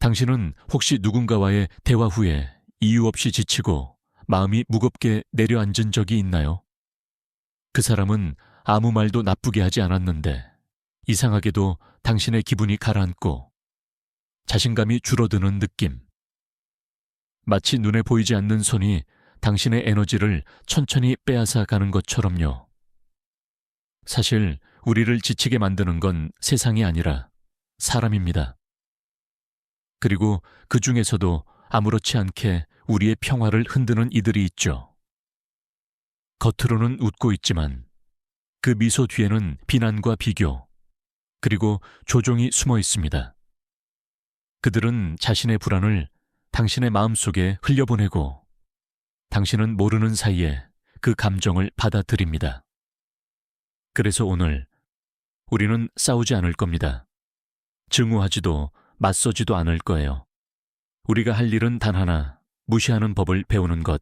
당신은 혹시 누군가와의 대화 후에 이유 없이 지치고 마음이 무겁게 내려앉은 적이 있나요? 그 사람은 아무 말도 나쁘게 하지 않았는데 이상하게도 당신의 기분이 가라앉고 자신감이 줄어드는 느낌. 마치 눈에 보이지 않는 손이 당신의 에너지를 천천히 빼앗아 가는 것처럼요. 사실 우리를 지치게 만드는 건 세상이 아니라 사람입니다. 그리고 그 중에서도 아무렇지 않게 우리의 평화를 흔드는 이들이 있죠. 겉으로는 웃고 있지만 그 미소 뒤에는 비난과 비교, 그리고 조종이 숨어 있습니다. 그들은 자신의 불안을 당신의 마음속에 흘려보내고 당신은 모르는 사이에 그 감정을 받아들입니다. 그래서 오늘 우리는 싸우지 않을 겁니다. 증오하지도 맞서지도 않을 거예요. 우리가 할 일은 단 하나, 무시하는 법을 배우는 것.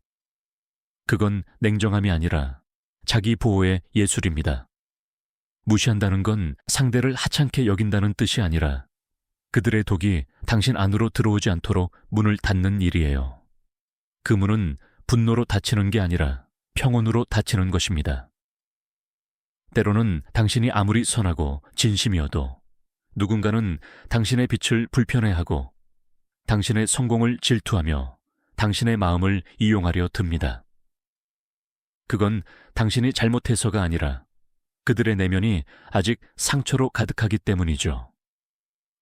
그건 냉정함이 아니라 자기 보호의 예술입니다. 무시한다는 건 상대를 하찮게 여긴다는 뜻이 아니라 그들의 독이 당신 안으로 들어오지 않도록 문을 닫는 일이에요. 그 문은 분노로 닫히는 게 아니라 평온으로 닫히는 것입니다. 때로는 당신이 아무리 선하고 진심이어도 누군가는 당신의 빛을 불편해하고 당신의 성공을 질투하며 당신의 마음을 이용하려 듭니다. 그건 당신이 잘못해서가 아니라 그들의 내면이 아직 상처로 가득하기 때문이죠.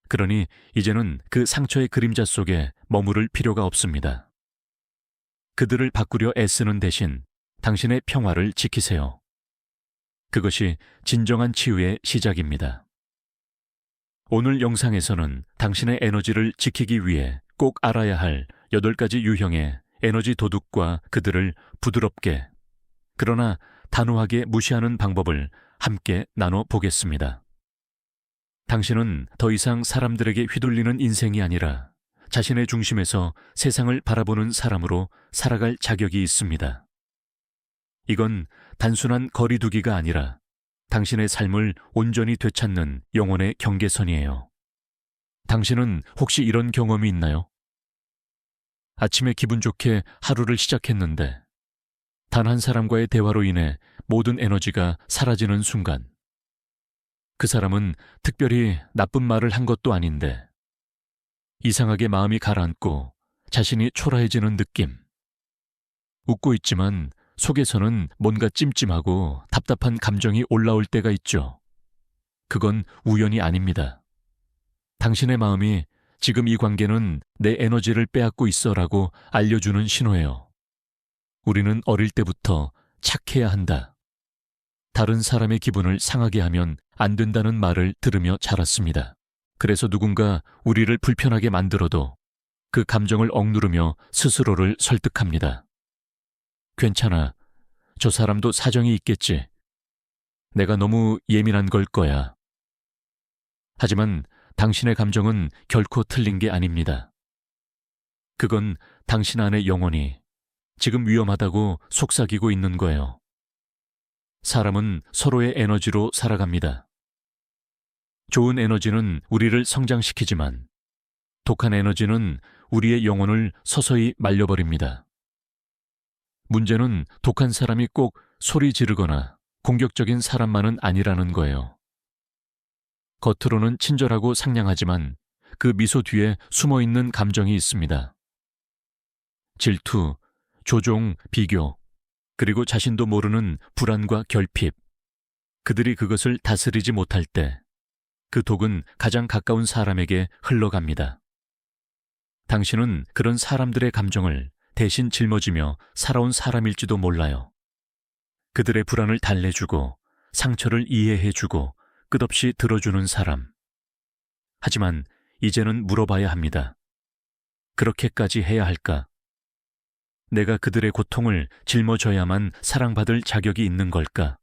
그러니 이제는 그 상처의 그림자 속에 머무를 필요가 없습니다. 그들을 바꾸려 애쓰는 대신 당신의 평화를 지키세요. 그것이 진정한 치유의 시작입니다. 오늘 영상에서는 당신의 에너지를 지키기 위해 꼭 알아야 할 8가지 유형의 에너지 도둑과 그들을 부드럽게, 그러나 단호하게 무시하는 방법을 함께 나눠보겠습니다. 당신은 더 이상 사람들에게 휘둘리는 인생이 아니라 자신의 중심에서 세상을 바라보는 사람으로 살아갈 자격이 있습니다. 이건 단순한 거리두기가 아니라 당신의 삶을 온전히 되찾는 영혼의 경계선이에요. 당신은 혹시 이런 경험이 있나요? 아침에 기분 좋게 하루를 시작했는데 단 한 사람과의 대화로 인해 모든 에너지가 사라지는 순간, 그 사람은 특별히 나쁜 말을 한 것도 아닌데 이상하게 마음이 가라앉고 자신이 초라해지는 느낌. 웃고 있지만 속에서는 뭔가 찜찜하고 답답한 감정이 올라올 때가 있죠. 그건 우연이 아닙니다. 당신의 마음이 지금 이 관계는 내 에너지를 빼앗고 있어라고 알려주는 신호예요. 우리는 어릴 때부터 착해야 한다, 다른 사람의 기분을 상하게 하면 안 된다는 말을 들으며 자랐습니다. 그래서 누군가 우리를 불편하게 만들어도 그 감정을 억누르며 스스로를 설득합니다. 괜찮아. 저 사람도 사정이 있겠지. 내가 너무 예민한 걸 거야. 하지만 당신의 감정은 결코 틀린 게 아닙니다. 그건 당신 안의 영혼이 지금 위험하다고 속삭이고 있는 거예요. 사람은 서로의 에너지로 살아갑니다. 좋은 에너지는 우리를 성장시키지만 독한 에너지는 우리의 영혼을 서서히 말려버립니다. 문제는 독한 사람이 꼭 소리 지르거나 공격적인 사람만은 아니라는 거예요. 겉으로는 친절하고 상냥하지만 그 미소 뒤에 숨어있는 감정이 있습니다. 질투, 조종, 비교, 그리고 자신도 모르는 불안과 결핍. 그들이 그것을 다스리지 못할 때 그 독은 가장 가까운 사람에게 흘러갑니다. 당신은 그런 사람들의 감정을 대신 짊어지며 살아온 사람일지도 몰라요. 그들의 불안을 달래주고 상처를 이해해주고 끝없이 들어주는 사람. 하지만 이제는 물어봐야 합니다. 그렇게까지 해야 할까? 내가 그들의 고통을 짊어져야만 사랑받을 자격이 있는 걸까?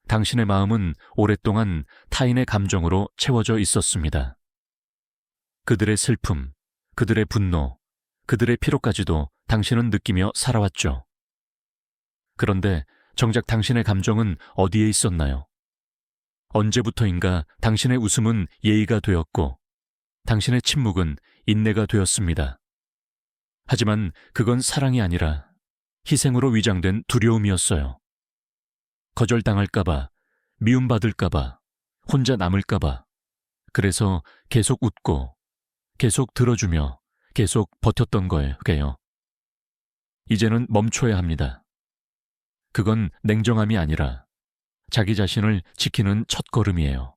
당신의 마음은 오랫동안 타인의 감정으로 채워져 있었습니다. 그들의 슬픔, 그들의 분노, 그들의 피로까지도 당신은 느끼며 살아왔죠. 그런데 정작 당신의 감정은 어디에 있었나요? 언제부터인가 당신의 웃음은 예의가 되었고 당신의 침묵은 인내가 되었습니다. 하지만 그건 사랑이 아니라 희생으로 위장된 두려움이었어요. 거절당할까봐, 미움받을까봐, 혼자 남을까봐. 그래서 계속 웃고, 계속 들어주며, 계속 버텼던 거예요. 이제는 멈춰야 합니다. 그건 냉정함이 아니라 자기 자신을 지키는 첫걸음이에요.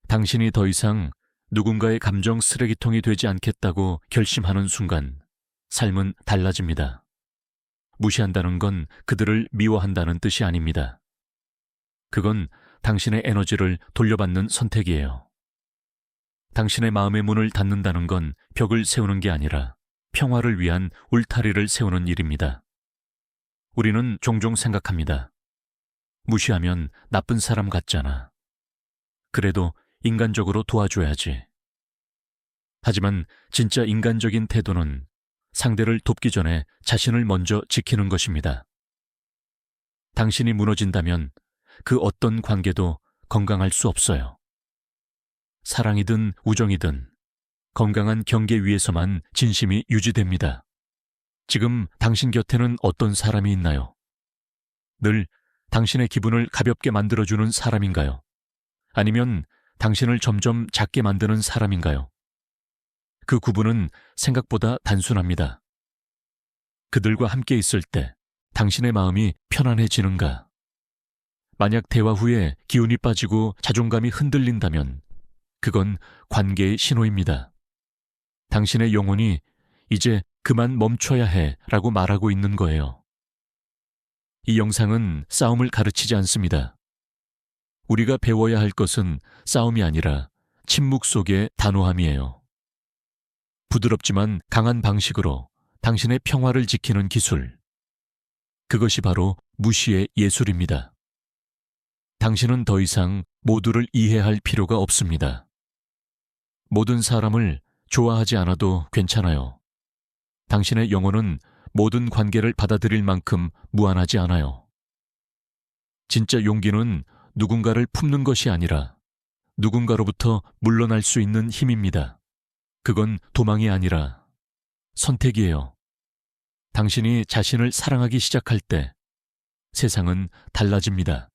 당신이 더 이상 누군가의 감정 쓰레기통이 되지 않겠다고 결심하는 순간 삶은 달라집니다. 무시한다는 건 그들을 미워한다는 뜻이 아닙니다. 그건 당신의 에너지를 돌려받는 선택이에요. 당신의 마음의 문을 닫는다는 건 벽을 세우는 게 아니라 평화를 위한 울타리를 세우는 일입니다. 우리는 종종 생각합니다. 무시하면 나쁜 사람 같잖아. 그래도 인간적으로 도와줘야지. 하지만 진짜 인간적인 태도는 상대를 돕기 전에 자신을 먼저 지키는 것입니다. 당신이 무너진다면 그 어떤 관계도 건강할 수 없어요. 사랑이든 우정이든 건강한 경계 위에서만 진심이 유지됩니다. 지금 당신 곁에는 어떤 사람이 있나요? 늘 당신의 기분을 가볍게 만들어주는 사람인가요? 아니면 당신을 점점 작게 만드는 사람인가요? 그 구분은 생각보다 단순합니다. 그들과 함께 있을 때 당신의 마음이 편안해지는가? 만약 대화 후에 기운이 빠지고 자존감이 흔들린다면 그건 관계의 신호입니다. 당신의 영혼이 이제 그만 멈춰야 해 라고 말하고 있는 거예요. 이 영상은 싸움을 가르치지 않습니다. 우리가 배워야 할 것은 싸움이 아니라 침묵 속의 단호함이에요. 부드럽지만 강한 방식으로 당신의 평화를 지키는 기술. 그것이 바로 무시의 예술입니다. 당신은 더 이상 모두를 이해할 필요가 없습니다. 모든 사람을 좋아하지 않아도 괜찮아요. 당신의 영혼은 모든 관계를 받아들일 만큼 무한하지 않아요. 진짜 용기는 누군가를 품는 것이 아니라 누군가로부터 물러날 수 있는 힘입니다. 그건 도망이 아니라 선택이에요. 당신이 자신을 사랑하기 시작할 때 세상은 달라집니다.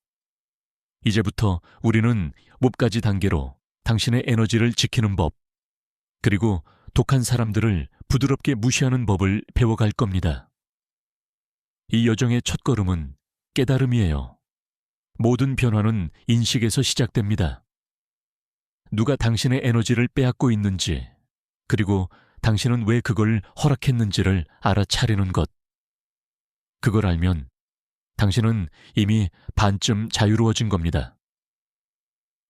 이제부터 우리는 몹가지 단계로 당신의 에너지를 지키는 법, 그리고 독한 사람들을 부드럽게 무시하는 법을 배워갈 겁니다. 이 여정의 첫걸음은 깨달음이에요. 모든 변화는 인식에서 시작됩니다. 누가 당신의 에너지를 빼앗고 있는지, 그리고 당신은 왜 그걸 허락했는지를 알아차리는 것. 그걸 알면 당신은 이미 반쯤 자유로워진 겁니다.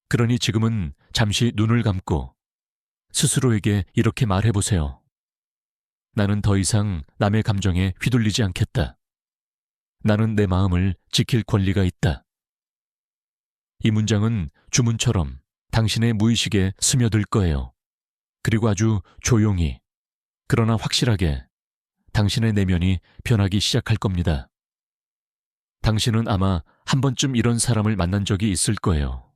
그러니 지금은 잠시 눈을 감고 스스로에게 이렇게 말해보세요. 나는 더 이상 남의 감정에 휘둘리지 않겠다. 나는 내 마음을 지킬 권리가 있다. 이 문장은 주문처럼 당신의 무의식에 스며들 거예요. 그리고 아주 조용히, 그러나 확실하게 당신의 내면이 변하기 시작할 겁니다. 당신은 아마 한 번쯤 이런 사람을 만난 적이 있을 거예요.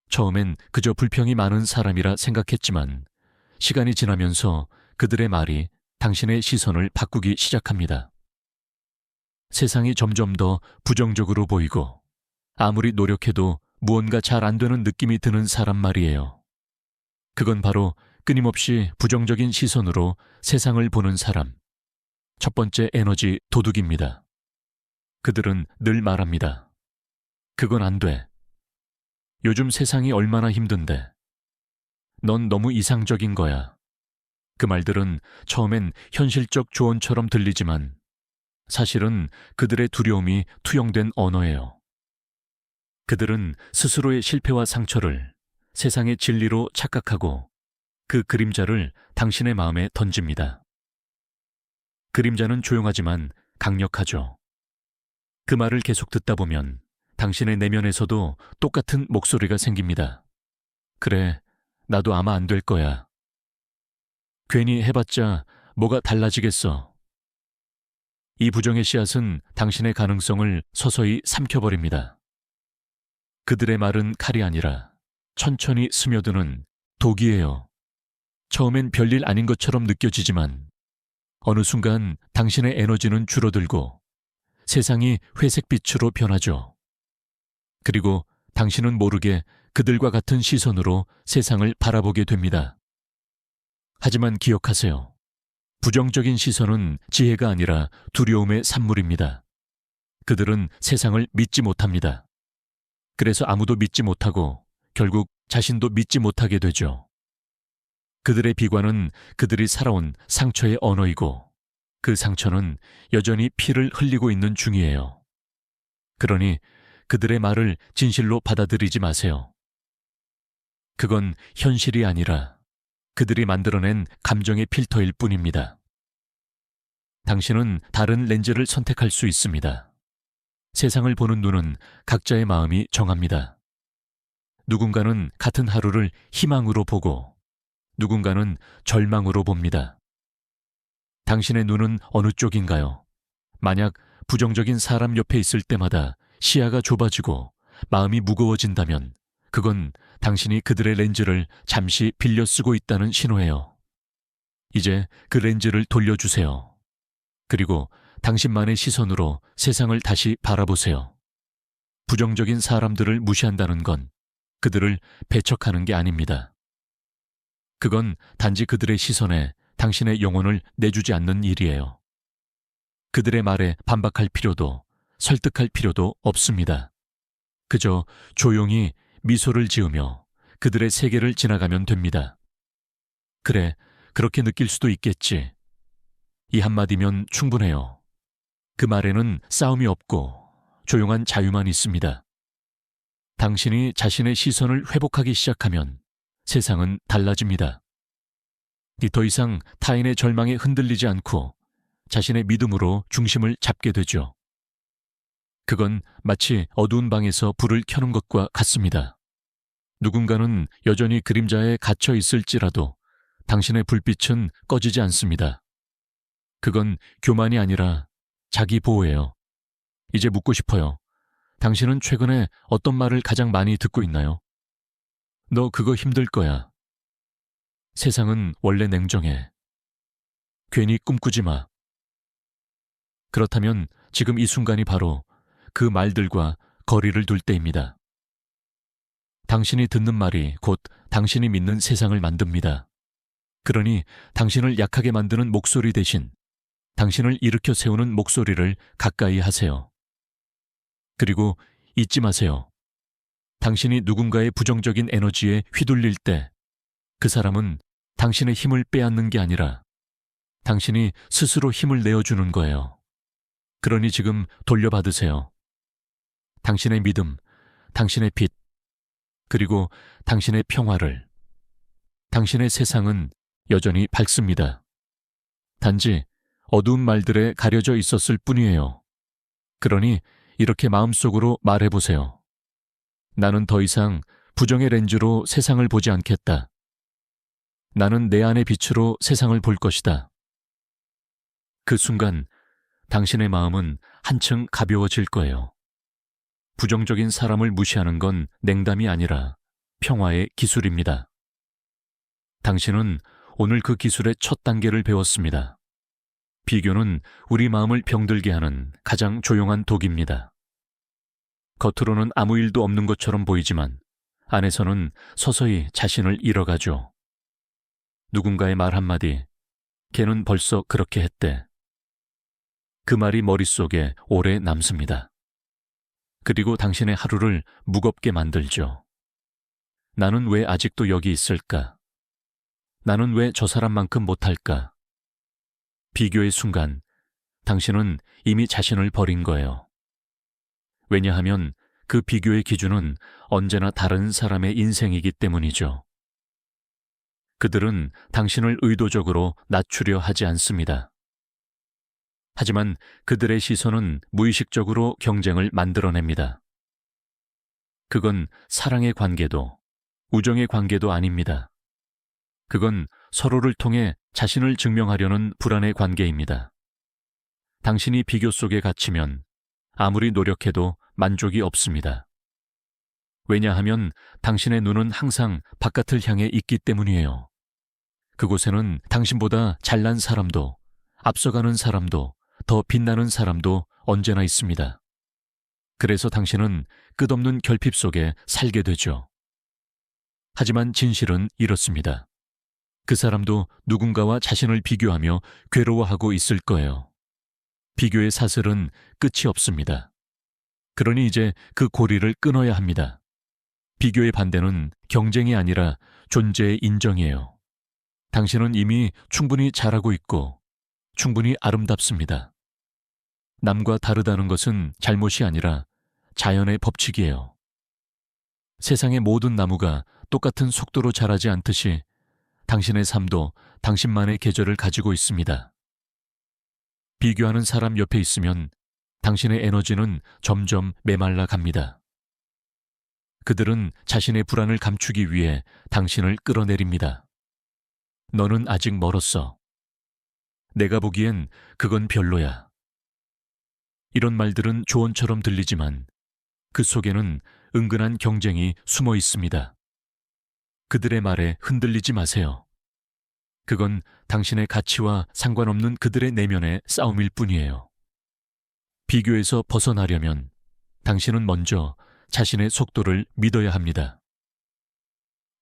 처음엔 그저 불평이 많은 사람이라 생각했지만 시간이 지나면서 그들의 말이 당신의 시선을 바꾸기 시작합니다. 세상이 점점 더 부정적으로 보이고 아무리 노력해도 무언가 잘 안 되는 느낌이 드는 사람 말이에요. 그건 바로 끊임없이 부정적인 시선으로 세상을 보는 사람. 첫 번째 에너지 도둑입니다. 그들은 늘 말합니다. 그건 안 돼. 요즘 세상이 얼마나 힘든데. 넌 너무 이상적인 거야. 그 말들은 처음엔 현실적 조언처럼 들리지만 사실은 그들의 두려움이 투영된 언어예요. 그들은 스스로의 실패와 상처를 세상의 진리로 착각하고 그 그림자를 당신의 마음에 던집니다. 그림자는 조용하지만 강력하죠. 그 말을 계속 듣다 보면 당신의 내면에서도 똑같은 목소리가 생깁니다. 그래, 나도 아마 안 될 거야. 괜히 해봤자 뭐가 달라지겠어. 이 부정의 씨앗은 당신의 가능성을 서서히 삼켜버립니다. 그들의 말은 칼이 아니라 천천히 스며드는 독이에요. 처음엔 별일 아닌 것처럼 느껴지지만 어느 순간 당신의 에너지는 줄어들고 세상이 회색빛으로 변하죠. 그리고 당신은 모르게 그들과 같은 시선으로 세상을 바라보게 됩니다. 하지만 기억하세요. 부정적인 시선은 지혜가 아니라 두려움의 산물입니다. 그들은 세상을 믿지 못합니다. 그래서 아무도 믿지 못하고 결국 자신도 믿지 못하게 되죠. 그들의 비관은 그들이 살아온 상처의 언어이고 그 상처는 여전히 피를 흘리고 있는 중이에요. 그러니 그들의 말을 진실로 받아들이지 마세요. 그건 현실이 아니라 그들이 만들어낸 감정의 필터일 뿐입니다. 당신은 다른 렌즈를 선택할 수 있습니다. 세상을 보는 눈은 각자의 마음이 정합니다. 누군가는 같은 하루를 희망으로 보고 누군가는 절망으로 봅니다. 당신의 눈은 어느 쪽인가요? 만약 부정적인 사람 옆에 있을 때마다 시야가 좁아지고 마음이 무거워진다면 그건 당신이 그들의 렌즈를 잠시 빌려 쓰고 있다는 신호예요. 이제 그 렌즈를 돌려주세요. 그리고 당신만의 시선으로 세상을 다시 바라보세요. 부정적인 사람들을 무시한다는 건 그들을 배척하는 게 아닙니다. 그건 단지 그들의 시선에 당신의 영혼을 내주지 않는 일이에요. 그들의 말에 반박할 필요도 설득할 필요도 없습니다. 그저 조용히 미소를 지으며 그들의 세계를 지나가면 됩니다. 그래, 그렇게 느낄 수도 있겠지. 이 한마디면 충분해요. 그 말에는 싸움이 없고 조용한 자유만 있습니다. 당신이 자신의 시선을 회복하기 시작하면 세상은 달라집니다. 더 이상 타인의 절망에 흔들리지 않고 자신의 믿음으로 중심을 잡게 되죠. 그건 마치 어두운 방에서 불을 켜는 것과 같습니다. 누군가는 여전히 그림자에 갇혀 있을지라도 당신의 불빛은 꺼지지 않습니다. 그건 교만이 아니라 자기 보호예요. 이제 묻고 싶어요. 당신은 최근에 어떤 말을 가장 많이 듣고 있나요? 너 그거 힘들 거야. 세상은 원래 냉정해. 괜히 꿈꾸지 마. 그렇다면 지금 이 순간이 바로 그 말들과 거리를 둘 때입니다. 당신이 듣는 말이 곧 당신이 믿는 세상을 만듭니다. 그러니 당신을 약하게 만드는 목소리 대신 당신을 일으켜 세우는 목소리를 가까이 하세요. 그리고 잊지 마세요. 당신이 누군가의 부정적인 에너지에 휘둘릴 때 그 사람은 당신의 힘을 빼앗는 게 아니라 당신이 스스로 힘을 내어주는 거예요. 그러니 지금 돌려받으세요. 당신의 믿음, 당신의 빛, 그리고 당신의 평화를. 당신의 세상은 여전히 밝습니다. 단지 어두운 말들에 가려져 있었을 뿐이에요. 그러니 이렇게 마음속으로 말해보세요. 나는 더 이상 부정의 렌즈로 세상을 보지 않겠다. 나는 내 안의 빛으로 세상을 볼 것이다. 그 순간 당신의 마음은 한층 가벼워질 거예요. 부정적인 사람을 무시하는 건 냉담이 아니라 평화의 기술입니다. 당신은 오늘 그 기술의 첫 단계를 배웠습니다. 비교는 우리 마음을 병들게 하는 가장 조용한 독입니다. 겉으로는 아무 일도 없는 것처럼 보이지만 안에서는 서서히 자신을 잃어가죠. 누군가의 말 한마디, 걔는 벌써 그렇게 했대. 그 말이 머릿속에 오래 남습니다. 그리고 당신의 하루를 무겁게 만들죠. 나는 왜 아직도 여기 있을까? 나는 왜 저 사람만큼 못할까? 비교의 순간, 당신은 이미 자신을 버린 거예요. 왜냐하면 그 비교의 기준은 언제나 다른 사람의 인생이기 때문이죠. 그들은 당신을 의도적으로 낮추려 하지 않습니다. 하지만 그들의 시선은 무의식적으로 경쟁을 만들어냅니다. 그건 사랑의 관계도, 우정의 관계도 아닙니다. 그건 서로를 통해 자신을 증명하려는 불안의 관계입니다. 당신이 비교 속에 갇히면 아무리 노력해도 만족이 없습니다. 왜냐하면 당신의 눈은 항상 바깥을 향해 있기 때문이에요. 그곳에는 당신보다 잘난 사람도, 앞서가는 사람도, 더 빛나는 사람도 언제나 있습니다. 그래서 당신은 끝없는 결핍 속에 살게 되죠. 하지만 진실은 이렇습니다. 그 사람도 누군가와 자신을 비교하며 괴로워하고 있을 거예요. 비교의 사슬은 끝이 없습니다. 그러니 이제 그 고리를 끊어야 합니다. 비교의 반대는 경쟁이 아니라 존재의 인정이에요. 당신은 이미 충분히 잘하고 있고 충분히 아름답습니다. 남과 다르다는 것은 잘못이 아니라 자연의 법칙이에요. 세상의 모든 나무가 똑같은 속도로 자라지 않듯이 당신의 삶도 당신만의 계절을 가지고 있습니다. 비교하는 사람 옆에 있으면 당신의 에너지는 점점 메말라 갑니다. 그들은 자신의 불안을 감추기 위해 당신을 끌어내립니다. 너는 아직 멀었어. 내가 보기엔 그건 별로야. 이런 말들은 조언처럼 들리지만 그 속에는 은근한 경쟁이 숨어 있습니다. 그들의 말에 흔들리지 마세요. 그건 당신의 가치와 상관없는 그들의 내면의 싸움일 뿐이에요. 비교에서 벗어나려면 당신은 먼저 자신의 속도를 믿어야 합니다.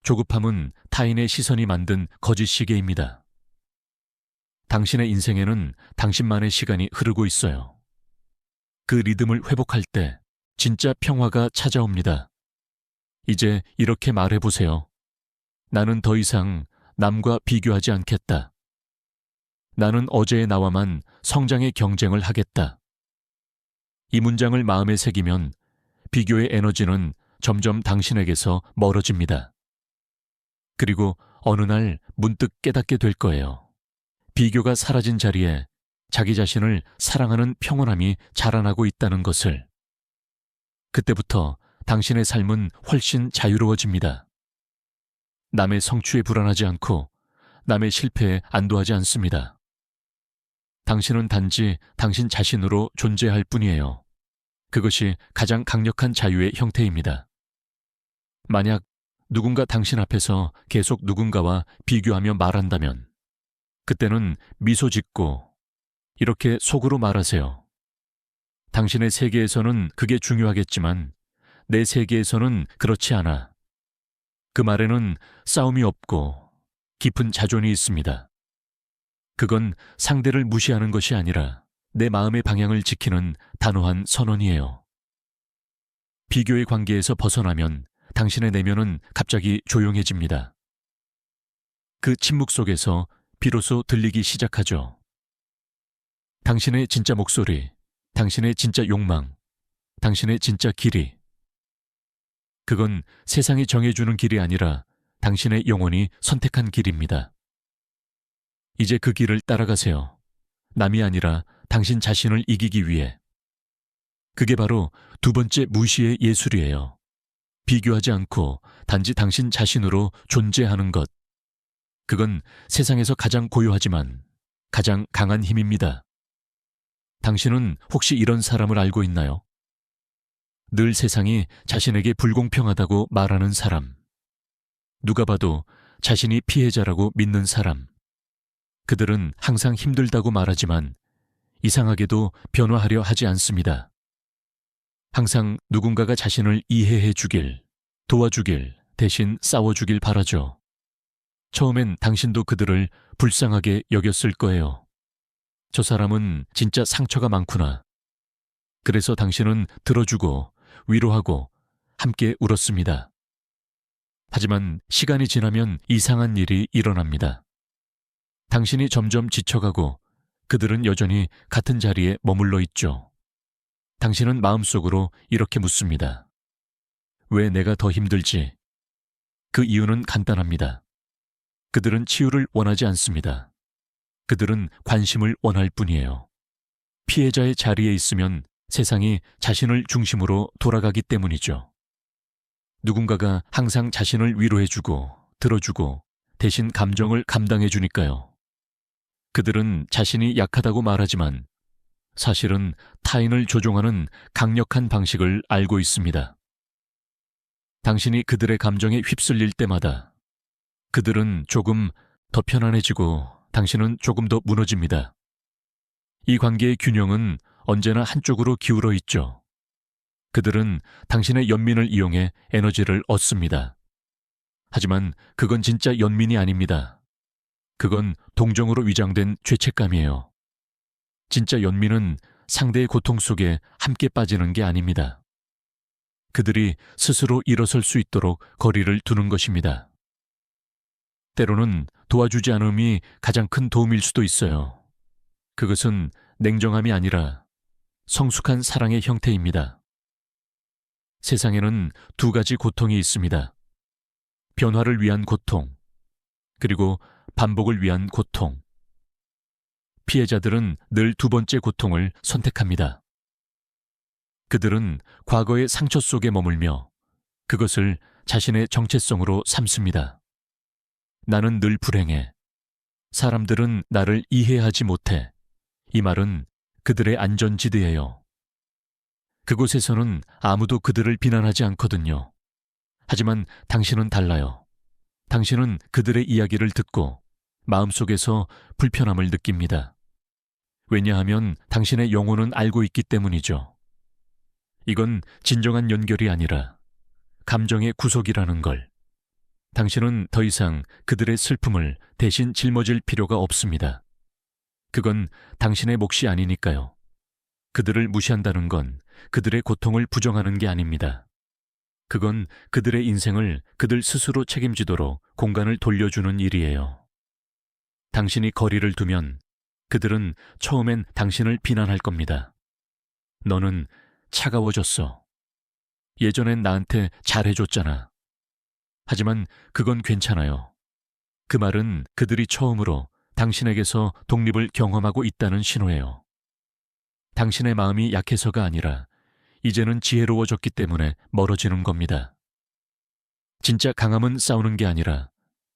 조급함은 타인의 시선이 만든 거짓 시계입니다. 당신의 인생에는 당신만의 시간이 흐르고 있어요. 그 리듬을 회복할 때 진짜 평화가 찾아옵니다. 이제 이렇게 말해보세요. 나는 더 이상 남과 비교하지 않겠다. 나는 어제의 나와만 성장의 경쟁을 하겠다. 이 문장을 마음에 새기면 비교의 에너지는 점점 당신에게서 멀어집니다. 그리고 어느 날 문득 깨닫게 될 거예요. 비교가 사라진 자리에 자기 자신을 사랑하는 평온함이 자라나고 있다는 것을. 그때부터 당신의 삶은 훨씬 자유로워집니다. 남의 성취에 불안하지 않고 남의 실패에 안도하지 않습니다. 당신은 단지 당신 자신으로 존재할 뿐이에요. 그것이 가장 강력한 자유의 형태입니다. 만약 누군가 당신 앞에서 계속 누군가와 비교하며 말한다면 그때는 미소 짓고 이렇게 속으로 말하세요. 당신의 세계에서는 그게 중요하겠지만 내 세계에서는 그렇지 않아. 그 말에는 싸움이 없고 깊은 자존이 있습니다. 그건 상대를 무시하는 것이 아니라 내 마음의 방향을 지키는 단호한 선언이에요. 비교의 관계에서 벗어나면 당신의 내면은 갑자기 조용해집니다. 그 침묵 속에서 비로소 들리기 시작하죠. 당신의 진짜 목소리, 당신의 진짜 욕망, 당신의 진짜 길이. 그건 세상이 정해주는 길이 아니라 당신의 영혼이 선택한 길입니다. 이제 그 길을 따라가세요. 남이 아니라 당신 자신을 이기기 위해. 그게 바로 두 번째 무시의 예술이에요. 비교하지 않고 단지 당신 자신으로 존재하는 것. 그건 세상에서 가장 고요하지만 가장 강한 힘입니다. 당신은 혹시 이런 사람을 알고 있나요? 늘 세상이 자신에게 불공평하다고 말하는 사람. 누가 봐도 자신이 피해자라고 믿는 사람. 그들은 항상 힘들다고 말하지만 이상하게도 변화하려 하지 않습니다. 항상 누군가가 자신을 이해해 주길, 도와주길, 대신 싸워주길 바라죠. 처음엔 당신도 그들을 불쌍하게 여겼을 거예요. 저 사람은 진짜 상처가 많구나. 그래서 당신은 들어주고 위로하고 함께 울었습니다. 하지만 시간이 지나면 이상한 일이 일어납니다. 당신이 점점 지쳐가고 그들은 여전히 같은 자리에 머물러 있죠. 당신은 마음속으로 이렇게 묻습니다. 왜 내가 더 힘들지? 그 이유는 간단합니다. 그들은 치유를 원하지 않습니다. 그들은 관심을 원할 뿐이에요. 피해자의 자리에 있으면 세상이 자신을 중심으로 돌아가기 때문이죠. 누군가가 항상 자신을 위로해주고 들어주고 대신 감정을 감당해주니까요. 그들은 자신이 약하다고 말하지만 사실은 타인을 조종하는 강력한 방식을 알고 있습니다. 당신이 그들의 감정에 휩쓸릴 때마다 그들은 조금 더 편안해지고 당신은 조금 더 무너집니다. 이 관계의 균형은 언제나 한쪽으로 기울어 있죠. 그들은 당신의 연민을 이용해 에너지를 얻습니다. 하지만 그건 진짜 연민이 아닙니다. 그건 동정으로 위장된 죄책감이에요. 진짜 연민은 상대의 고통 속에 함께 빠지는 게 아닙니다. 그들이 스스로 일어설 수 있도록 거리를 두는 것입니다. 때로는 도와주지 않음이 가장 큰 도움일 수도 있어요. 그것은 냉정함이 아니라 성숙한 사랑의 형태입니다. 세상에는 두 가지 고통이 있습니다. 변화를 위한 고통, 그리고 반복을 위한 고통. 피해자들은 늘 두 번째 고통을 선택합니다. 그들은 과거의 상처 속에 머물며 그것을 자신의 정체성으로 삼습니다. 나는 늘 불행해. 사람들은 나를 이해하지 못해. 이 말은 그들의 안전지대예요. 그곳에서는 아무도 그들을 비난하지 않거든요. 하지만 당신은 달라요. 당신은 그들의 이야기를 듣고 마음속에서 불편함을 느낍니다. 왜냐하면 당신의 영혼은 알고 있기 때문이죠. 이건 진정한 연결이 아니라 감정의 구속이라는 걸. 당신은 더 이상 그들의 슬픔을 대신 짊어질 필요가 없습니다. 그건 당신의 몫이 아니니까요. 그들을 무시한다는 건 그들의 고통을 부정하는 게 아닙니다. 그건 그들의 인생을 그들 스스로 책임지도록 공간을 돌려주는 일이에요. 당신이 거리를 두면 그들은 처음엔 당신을 비난할 겁니다. 너는 차가워졌어. 예전엔 나한테 잘해줬잖아. 하지만 그건 괜찮아요. 그 말은 그들이 처음으로 당신에게서 독립을 경험하고 있다는 신호예요. 당신의 마음이 약해서가 아니라 이제는 지혜로워졌기 때문에 멀어지는 겁니다. 진짜 강함은 싸우는 게 아니라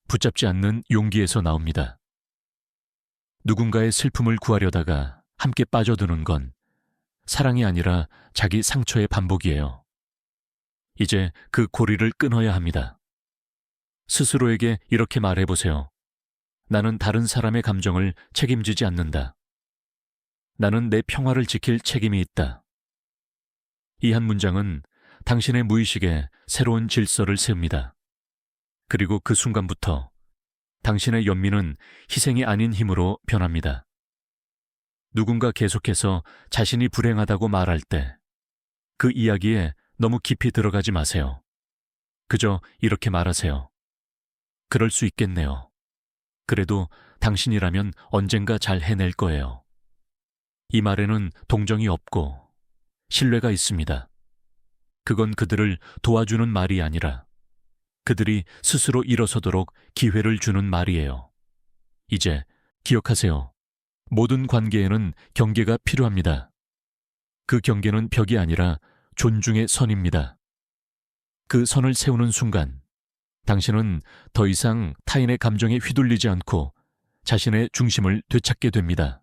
붙잡지 않는 용기에서 나옵니다. 누군가의 슬픔을 구하려다가 함께 빠져드는 건 사랑이 아니라 자기 상처의 반복이에요. 이제 그 고리를 끊어야 합니다. 스스로에게 이렇게 말해보세요. 나는 다른 사람의 감정을 책임지지 않는다. 나는 내 평화를 지킬 책임이 있다. 이 한 문장은 당신의 무의식에 새로운 질서를 세웁니다. 그리고 그 순간부터 당신의 연민은 희생이 아닌 힘으로 변합니다. 누군가 계속해서 자신이 불행하다고 말할 때 그 이야기에 너무 깊이 들어가지 마세요. 그저 이렇게 말하세요. 그럴 수 있겠네요. 그래도 당신이라면 언젠가 잘 해낼 거예요. 이 말에는 동정이 없고 신뢰가 있습니다. 그건 그들을 도와주는 말이 아니라 그들이 스스로 일어서도록 기회를 주는 말이에요. 이제 기억하세요. 모든 관계에는 경계가 필요합니다. 그 경계는 벽이 아니라 존중의 선입니다. 그 선을 세우는 순간 당신은 더 이상 타인의 감정에 휘둘리지 않고 자신의 중심을 되찾게 됩니다.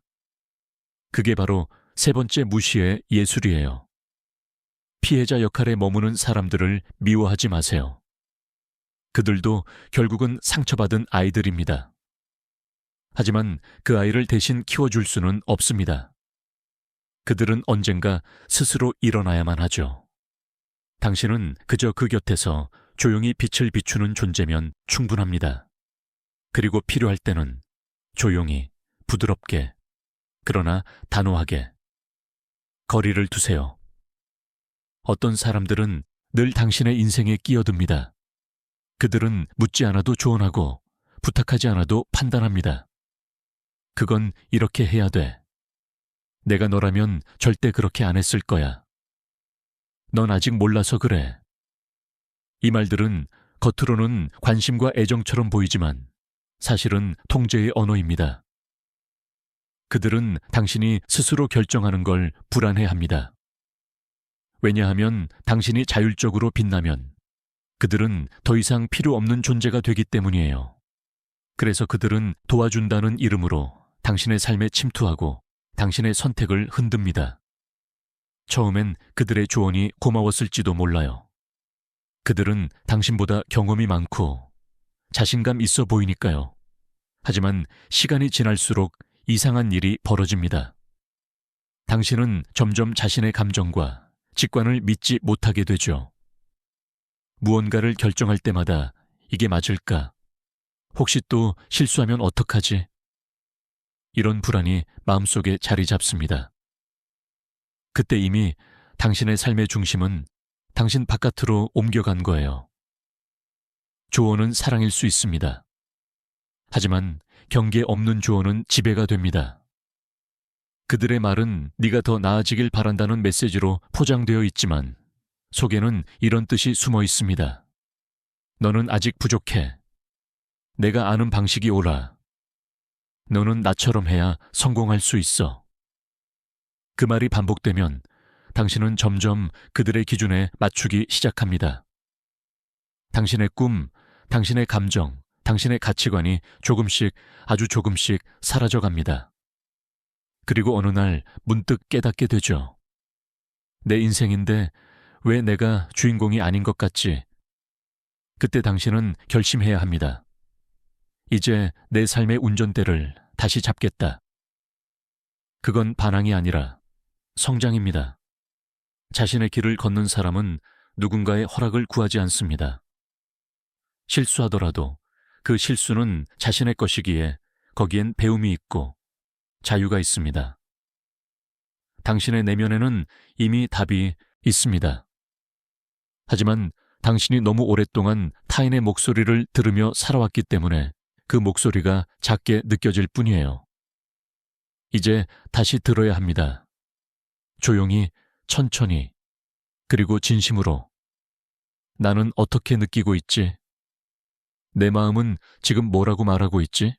그게 바로 세 번째 무시의 예술이에요. 피해자 역할에 머무는 사람들을 미워하지 마세요. 그들도 결국은 상처받은 아이들입니다. 하지만 그 아이를 대신 키워줄 수는 없습니다. 그들은 언젠가 스스로 일어나야만 하죠. 당신은 그저 그 곁에서 조용히 빛을 비추는 존재면 충분합니다. 그리고 필요할 때는 조용히, 부드럽게, 그러나 단호하게 거리를 두세요. 어떤 사람들은 늘 당신의 인생에 끼어듭니다. 그들은 묻지 않아도 조언하고 부탁하지 않아도 판단합니다. 그건 이렇게 해야 돼. 내가 너라면 절대 그렇게 안 했을 거야. 넌 아직 몰라서 그래. 이 말들은 겉으로는 관심과 애정처럼 보이지만 사실은 통제의 언어입니다. 그들은 당신이 스스로 결정하는 걸 불안해합니다. 왜냐하면 당신이 자율적으로 빛나면 그들은 더 이상 필요 없는 존재가 되기 때문이에요. 그래서 그들은 도와준다는 이름으로 당신의 삶에 침투하고 당신의 선택을 흔듭니다. 처음엔 그들의 조언이 고마웠을지도 몰라요. 그들은 당신보다 경험이 많고 자신감 있어 보이니까요. 하지만 시간이 지날수록 이상한 일이 벌어집니다. 당신은 점점 자신의 감정과 직관을 믿지 못하게 되죠. 무언가를 결정할 때마다 이게 맞을까? 혹시 또 실수하면 어떡하지? 이런 불안이 마음속에 자리 잡습니다. 그때 이미 당신의 삶의 중심은 당신 바깥으로 옮겨간 거예요. 조언은 사랑일 수 있습니다. 하지만 경계 없는 조언은 지배가 됩니다. 그들의 말은 네가 더 나아지길 바란다는 메시지로 포장되어 있지만 속에는 이런 뜻이 숨어 있습니다. 너는 아직 부족해. 내가 아는 방식이 옳아. 너는 나처럼 해야 성공할 수 있어. 그 말이 반복되면 당신은 점점 그들의 기준에 맞추기 시작합니다. 당신의 꿈, 당신의 감정, 당신의 가치관이 조금씩, 아주 조금씩 사라져갑니다. 그리고 어느 날 문득 깨닫게 되죠. 내 인생인데 왜 내가 주인공이 아닌 것 같지? 그때 당신은 결심해야 합니다. 이제 내 삶의 운전대를 다시 잡겠다. 그건 반항이 아니라 성장입니다. 자신의 길을 걷는 사람은 누군가의 허락을 구하지 않습니다. 실수하더라도 그 실수는 자신의 것이기에 거기엔 배움이 있고 자유가 있습니다. 당신의 내면에는 이미 답이 있습니다. 하지만 당신이 너무 오랫동안 타인의 목소리를 들으며 살아왔기 때문에 그 목소리가 작게 느껴질 뿐이에요. 이제 다시 들어야 합니다. 조용히, 천천히, 그리고 진심으로. 나는 어떻게 느끼고 있지? 내 마음은 지금 뭐라고 말하고 있지?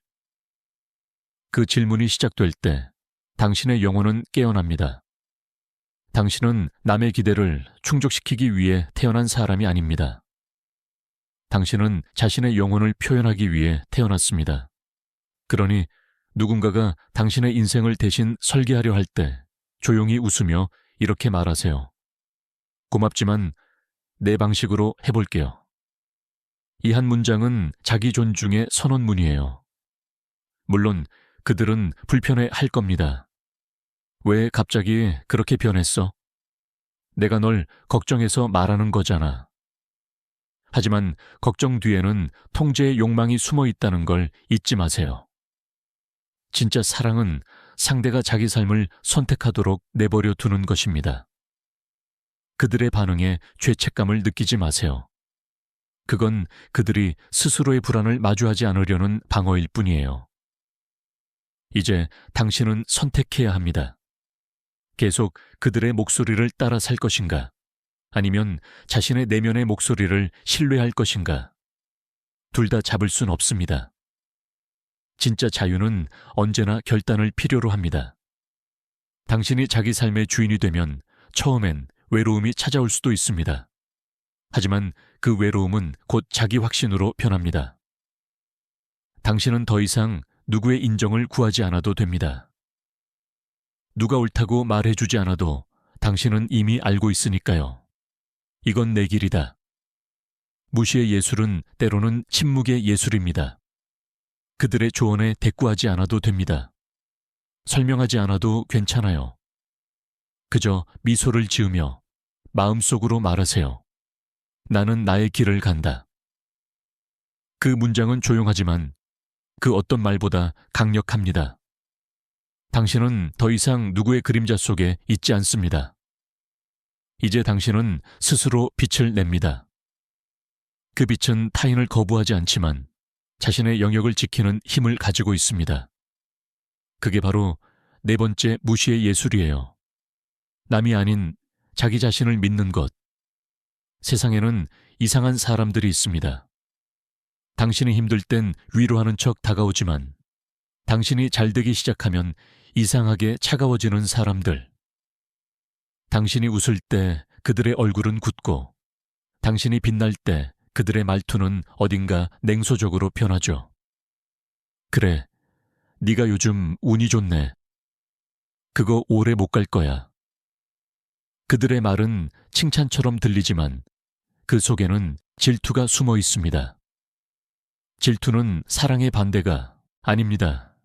그 질문이 시작될 때 당신의 영혼은 깨어납니다. 당신은 남의 기대를 충족시키기 위해 태어난 사람이 아닙니다. 당신은 자신의 영혼을 표현하기 위해 태어났습니다. 그러니 누군가가 당신의 인생을 대신 설계하려 할 때 조용히 웃으며 이렇게 말하세요. 고맙지만 내 방식으로 해볼게요. 이 한 문장은 자기 존중의 선언문이에요. 물론 그들은 불편해 할 겁니다. 왜 갑자기 그렇게 변했어? 내가 널 걱정해서 말하는 거잖아. 하지만 걱정 뒤에는 통제의 욕망이 숨어 있다는 걸 잊지 마세요. 진짜 사랑은 상대가 자기 삶을 선택하도록 내버려 두는 것입니다. 그들의 반응에 죄책감을 느끼지 마세요. 그건 그들이 스스로의 불안을 마주하지 않으려는 방어일 뿐이에요. 이제 당신은 선택해야 합니다. 계속 그들의 목소리를 따라 살 것인가? 아니면 자신의 내면의 목소리를 신뢰할 것인가? 둘 다 잡을 순 없습니다. 진짜 자유는 언제나 결단을 필요로 합니다. 당신이 자기 삶의 주인이 되면 처음엔 외로움이 찾아올 수도 있습니다. 하지만 그 외로움은 곧 자기 확신으로 변합니다. 당신은 더 이상 누구의 인정을 구하지 않아도 됩니다. 누가 옳다고 말해주지 않아도 당신은 이미 알고 있으니까요. 이건 내 길이다. 무시의 예술은 때로는 침묵의 예술입니다. 그들의 조언에 대꾸하지 않아도 됩니다. 설명하지 않아도 괜찮아요. 그저 미소를 지으며 마음속으로 말하세요. 나는 나의 길을 간다. 그 문장은 조용하지만 그 어떤 말보다 강력합니다. 당신은 더 이상 누구의 그림자 속에 있지 않습니다. 이제 당신은 스스로 빛을 냅니다. 그 빛은 타인을 거부하지 않지만 자신의 영역을 지키는 힘을 가지고 있습니다. 그게 바로 네 번째 무시의 예술이에요. 남이 아닌 자기 자신을 믿는 것. 세상에는 이상한 사람들이 있습니다. 당신이 힘들 땐 위로하는 척 다가오지만 당신이 잘되기 시작하면 이상하게 차가워지는 사람들. 당신이 웃을 때 그들의 얼굴은 굳고 당신이 빛날 때 그들의 말투는 어딘가 냉소적으로 변하죠. 그래, 네가 요즘 운이 좋네. 그거 오래 못 갈 거야. 그들의 말은 칭찬처럼 들리지만 그 속에는 질투가 숨어 있습니다. 질투는 사랑의 반대가 아닙니다.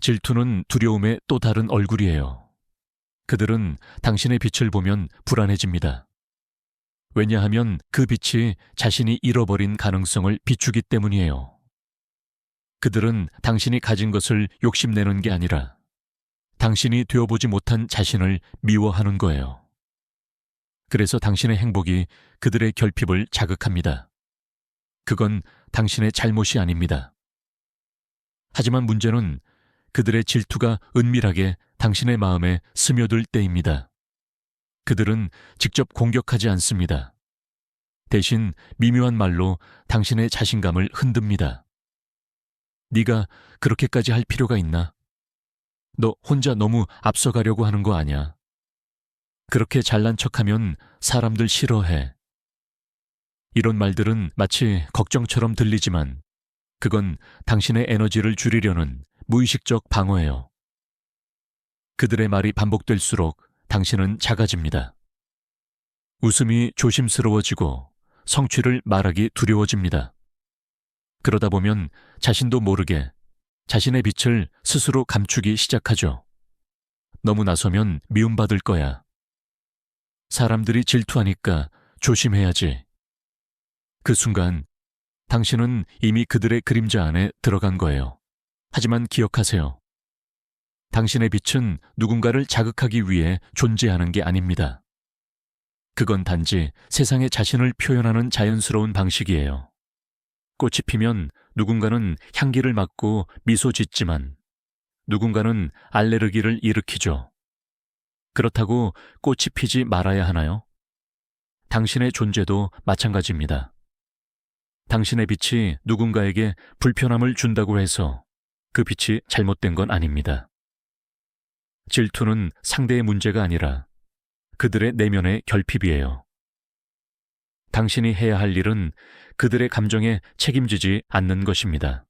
질투는 두려움의 또 다른 얼굴이에요. 그들은 당신의 빛을 보면 불안해집니다. 왜냐하면 그 빛이 자신이 잃어버린 가능성을 비추기 때문이에요. 그들은 당신이 가진 것을 욕심내는 게 아니라 당신이 되어보지 못한 자신을 미워하는 거예요. 그래서 당신의 행복이 그들의 결핍을 자극합니다. 그건 당신의 잘못이 아닙니다. 하지만 문제는 그들의 질투가 은밀하게 당신의 마음에 스며들 때입니다. 그들은 직접 공격하지 않습니다. 대신 미묘한 말로 당신의 자신감을 흔듭니다. 네가 그렇게까지 할 필요가 있나? 너 혼자 너무 앞서가려고 하는 거 아냐? 그렇게 잘난 척하면 사람들 싫어해. 이런 말들은 마치 걱정처럼 들리지만 그건 당신의 에너지를 줄이려는 무의식적 방어예요. 그들의 말이 반복될수록 당신은 작아집니다. 웃음이 조심스러워지고 성취를 말하기 두려워집니다. 그러다 보면 자신도 모르게 자신의 빛을 스스로 감추기 시작하죠. 너무 나서면 미움받을 거야. 사람들이 질투하니까 조심해야지. 그 순간 당신은 이미 그들의 그림자 안에 들어간 거예요. 하지만 기억하세요. 당신의 빛은 누군가를 자극하기 위해 존재하는 게 아닙니다. 그건 단지 세상에 자신을 표현하는 자연스러운 방식이에요. 꽃이 피면 누군가는 향기를 맡고 미소 짓지만 누군가는 알레르기를 일으키죠. 그렇다고 꽃이 피지 말아야 하나요? 당신의 존재도 마찬가지입니다. 당신의 빛이 누군가에게 불편함을 준다고 해서 그 빛이 잘못된 건 아닙니다. 질투는 상대의 문제가 아니라 그들의 내면의 결핍이에요. 당신이 해야 할 일은 그들의 감정에 책임지지 않는 것입니다.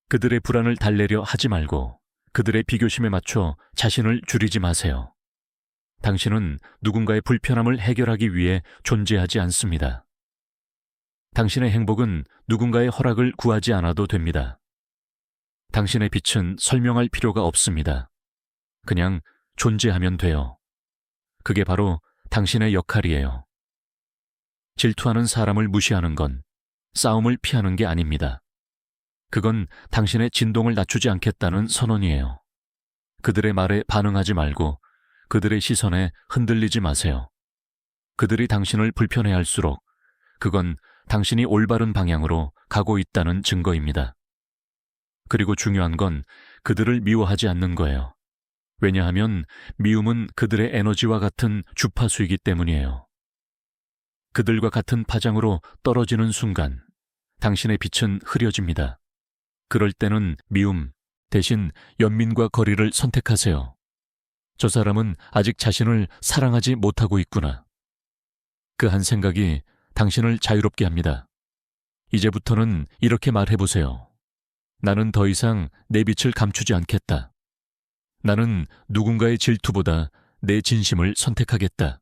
그들의 불안을 달래려 하지 말고 그들의 비교심에 맞춰 자신을 줄이지 마세요. 당신은 누군가의 불편함을 해결하기 위해 존재하지 않습니다. 당신의 행복은 누군가의 허락을 구하지 않아도 됩니다. 당신의 빛은 설명할 필요가 없습니다. 그냥 존재하면 돼요. 그게 바로 당신의 역할이에요. 질투하는 사람을 무시하는 건 싸움을 피하는 게 아닙니다. 그건 당신의 진동을 낮추지 않겠다는 선언이에요. 그들의 말에 반응하지 말고 그들의 시선에 흔들리지 마세요. 그들이 당신을 불편해할수록 그건 당신이 올바른 방향으로 가고 있다는 증거입니다. 그리고 중요한 건 그들을 미워하지 않는 거예요. 왜냐하면 미움은 그들의 에너지와 같은 주파수이기 때문이에요. 그들과 같은 파장으로 떨어지는 순간 당신의 빛은 흐려집니다. 그럴 때는 미움 대신 연민과 거리를 선택하세요. 저 사람은 아직 자신을 사랑하지 못하고 있구나. 그 한 생각이 당신을 자유롭게 합니다. 이제부터는 이렇게 말해보세요. 나는 더 이상 내 빛을 감추지 않겠다. 나는 누군가의 질투보다 내 진심을 선택하겠다.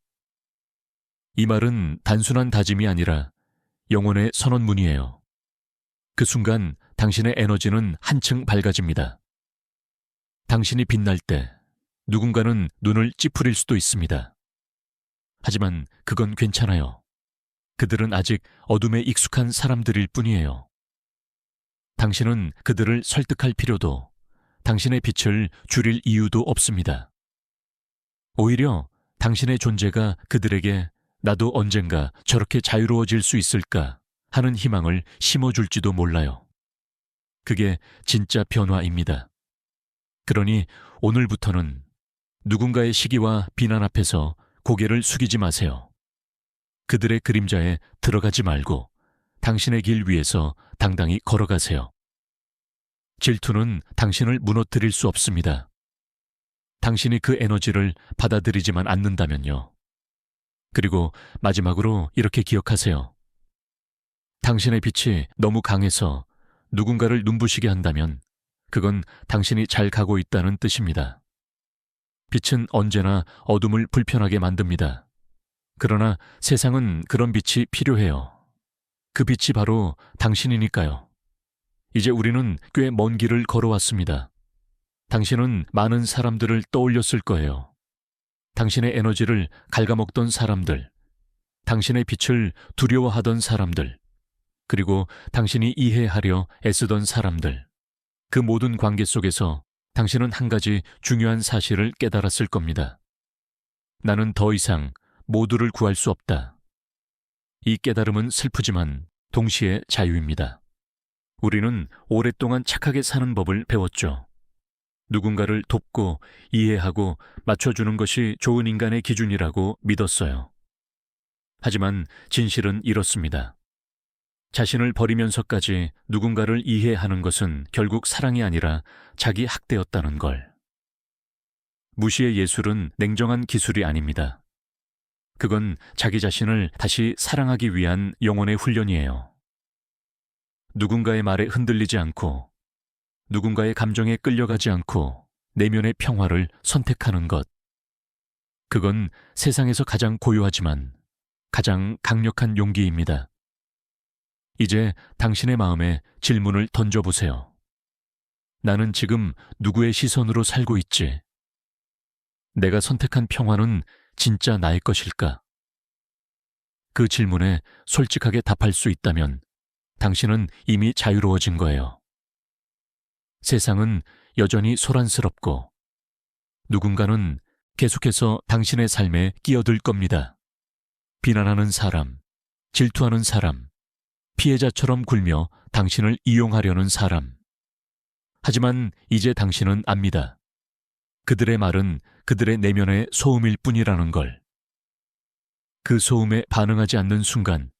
이 말은 단순한 다짐이 아니라 영혼의 선언문이에요. 그 순간 당신의 에너지는 한층 밝아집니다. 당신이 빛날 때 누군가는 눈을 찌푸릴 수도 있습니다. 하지만 그건 괜찮아요. 그들은 아직 어둠에 익숙한 사람들일 뿐이에요. 당신은 그들을 설득할 필요도 당신의 빛을 줄일 이유도 없습니다. 오히려 당신의 존재가 그들에게 나도 언젠가 저렇게 자유로워질 수 있을까 하는 희망을 심어줄지도 몰라요. 그게 진짜 변화입니다. 그러니 오늘부터는 누군가의 시기와 비난 앞에서 고개를 숙이지 마세요. 그들의 그림자에 들어가지 말고 당신의 길 위에서 당당히 걸어가세요. 질투는 당신을 무너뜨릴 수 없습니다. 당신이 그 에너지를 받아들이지만 않는다면요. 그리고 마지막으로 이렇게 기억하세요. 당신의 빛이 너무 강해서 누군가를 눈부시게 한다면 그건 당신이 잘 가고 있다는 뜻입니다. 빛은 언제나 어둠을 불편하게 만듭니다. 그러나 세상은 그런 빛이 필요해요. 그 빛이 바로 당신이니까요. 이제 우리는 꽤 먼 길을 걸어왔습니다. 당신은 많은 사람들을 떠올렸을 거예요. 당신의 에너지를 갉아먹던 사람들, 당신의 빛을 두려워하던 사람들, 그리고 당신이 이해하려 애쓰던 사람들. 그 모든 관계 속에서 당신은 한 가지 중요한 사실을 깨달았을 겁니다. 나는 더 이상 모두를 구할 수 없다. 이 깨달음은 슬프지만 동시에 자유입니다. 우리는 오랫동안 착하게 사는 법을 배웠죠. 누군가를 돕고 이해하고 맞춰주는 것이 좋은 인간의 기준이라고 믿었어요. 하지만 진실은 이렇습니다. 자신을 버리면서까지 누군가를 이해하는 것은 결국 사랑이 아니라 자기 학대였다는 걸. 무시의 예술은 냉정한 기술이 아닙니다. 그건 자기 자신을 다시 사랑하기 위한 영혼의 훈련이에요. 누군가의 말에 흔들리지 않고, 누군가의 감정에 끌려가지 않고 내면의 평화를 선택하는 것. 그건 세상에서 가장 고요하지만 가장 강력한 용기입니다. 이제 당신의 마음에 질문을 던져보세요. 나는 지금 누구의 시선으로 살고 있지? 내가 선택한 평화는 진짜 나의 것일까? 그 질문에 솔직하게 답할 수 있다면 당신은 이미 자유로워진 거예요. 세상은 여전히 소란스럽고 누군가는 계속해서 당신의 삶에 끼어들 겁니다. 비난하는 사람, 질투하는 사람, 피해자처럼 굴며 당신을 이용하려는 사람. 하지만 이제 당신은 압니다. 그들의 말은 그들의 내면의 소음일 뿐이라는 걸. 그 소음에 반응하지 않는 순간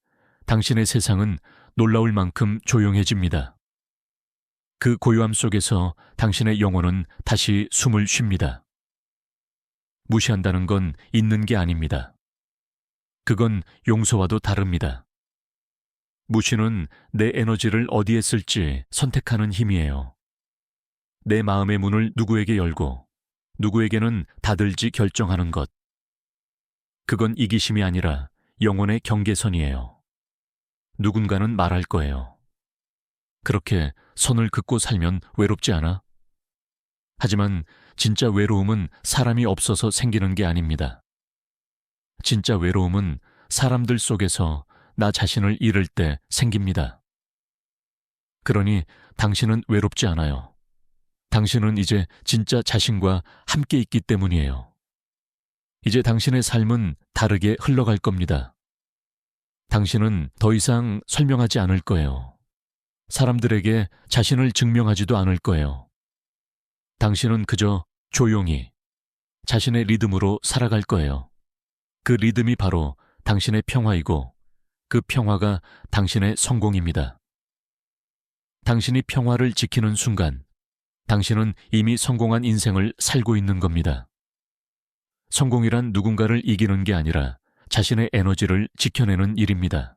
당신의 세상은 놀라울 만큼 조용해집니다. 그 고요함 속에서 당신의 영혼은 다시 숨을 쉽니다. 무시한다는 건 있는 게 아닙니다. 그건 용서와도 다릅니다. 무시는 내 에너지를 어디에 쓸지 선택하는 힘이에요. 내 마음의 문을 누구에게 열고 누구에게는 닫을지 결정하는 것. 그건 이기심이 아니라 영혼의 경계선이에요. 누군가는 말할 거예요. 그렇게 선을 긋고 살면 외롭지 않아? 하지만 진짜 외로움은 사람이 없어서 생기는 게 아닙니다. 진짜 외로움은 사람들 속에서 나 자신을 잃을 때 생깁니다. 그러니 당신은 외롭지 않아요. 당신은 이제 진짜 자신과 함께 있기 때문이에요. 이제 당신의 삶은 다르게 흘러갈 겁니다. 당신은 더 이상 설명하지 않을 거예요. 사람들에게 자신을 증명하지도 않을 거예요. 당신은 그저 조용히 자신의 리듬으로 살아갈 거예요. 그 리듬이 바로 당신의 평화이고 그 평화가 당신의 성공입니다. 당신이 평화를 지키는 순간 당신은 이미 성공한 인생을 살고 있는 겁니다. 성공이란 누군가를 이기는 게 아니라 자신의 에너지를 지켜내는 일입니다.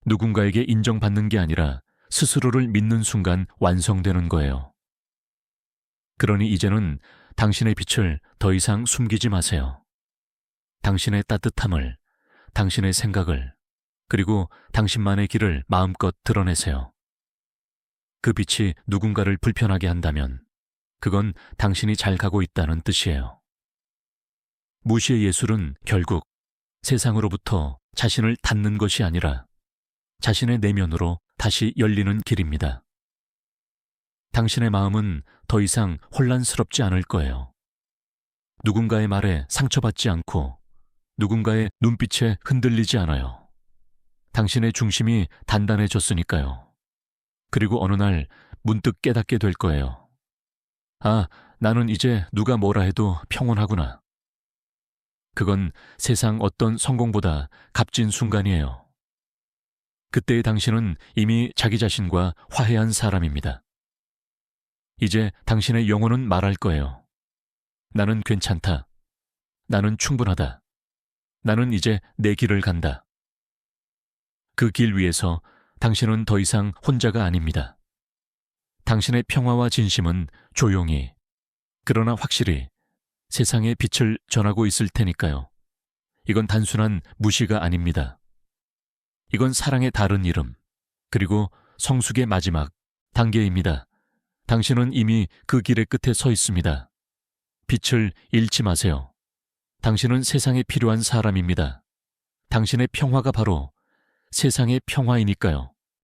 누군가에게 인정받는 게 아니라 스스로를 믿는 순간 완성되는 거예요. 그러니 이제는 당신의 빛을 더 이상 숨기지 마세요. 당신의 따뜻함을, 당신의 생각을, 그리고 당신만의 길을 마음껏 드러내세요. 그 빛이 누군가를 불편하게 한다면 그건 당신이 잘 가고 있다는 뜻이에요. 무시의 예술은 결국 세상으로부터 자신을 닫는 것이 아니라 자신의 내면으로 다시 열리는 길입니다. 당신의 마음은 더 이상 혼란스럽지 않을 거예요. 누군가의 말에 상처받지 않고 누군가의 눈빛에 흔들리지 않아요. 당신의 중심이 단단해졌으니까요. 그리고 어느 날 문득 깨닫게 될 거예요. 아, 나는 이제 누가 뭐라 해도 평온하구나. 그건 세상 어떤 성공보다 값진 순간이에요. 그때의 당신은 이미 자기 자신과 화해한 사람입니다. 이제 당신의 영혼은 말할 거예요. 나는 괜찮다. 나는 충분하다. 나는 이제 내 길을 간다. 그 길 위에서 당신은 더 이상 혼자가 아닙니다. 당신의 평화와 진심은 조용히, 그러나 확실히 세상에 빛을 전하고 있을 테니까요. 이건 단순한 무시가 아닙니다. 이건 사랑의 다른 이름, 그리고 성숙의 마지막 단계입니다. 당신은 이미 그 길의 끝에 서 있습니다. 빛을 잃지 마세요. 당신은 세상에 필요한 사람입니다. 당신의 평화가 바로 세상의 평화이니까요.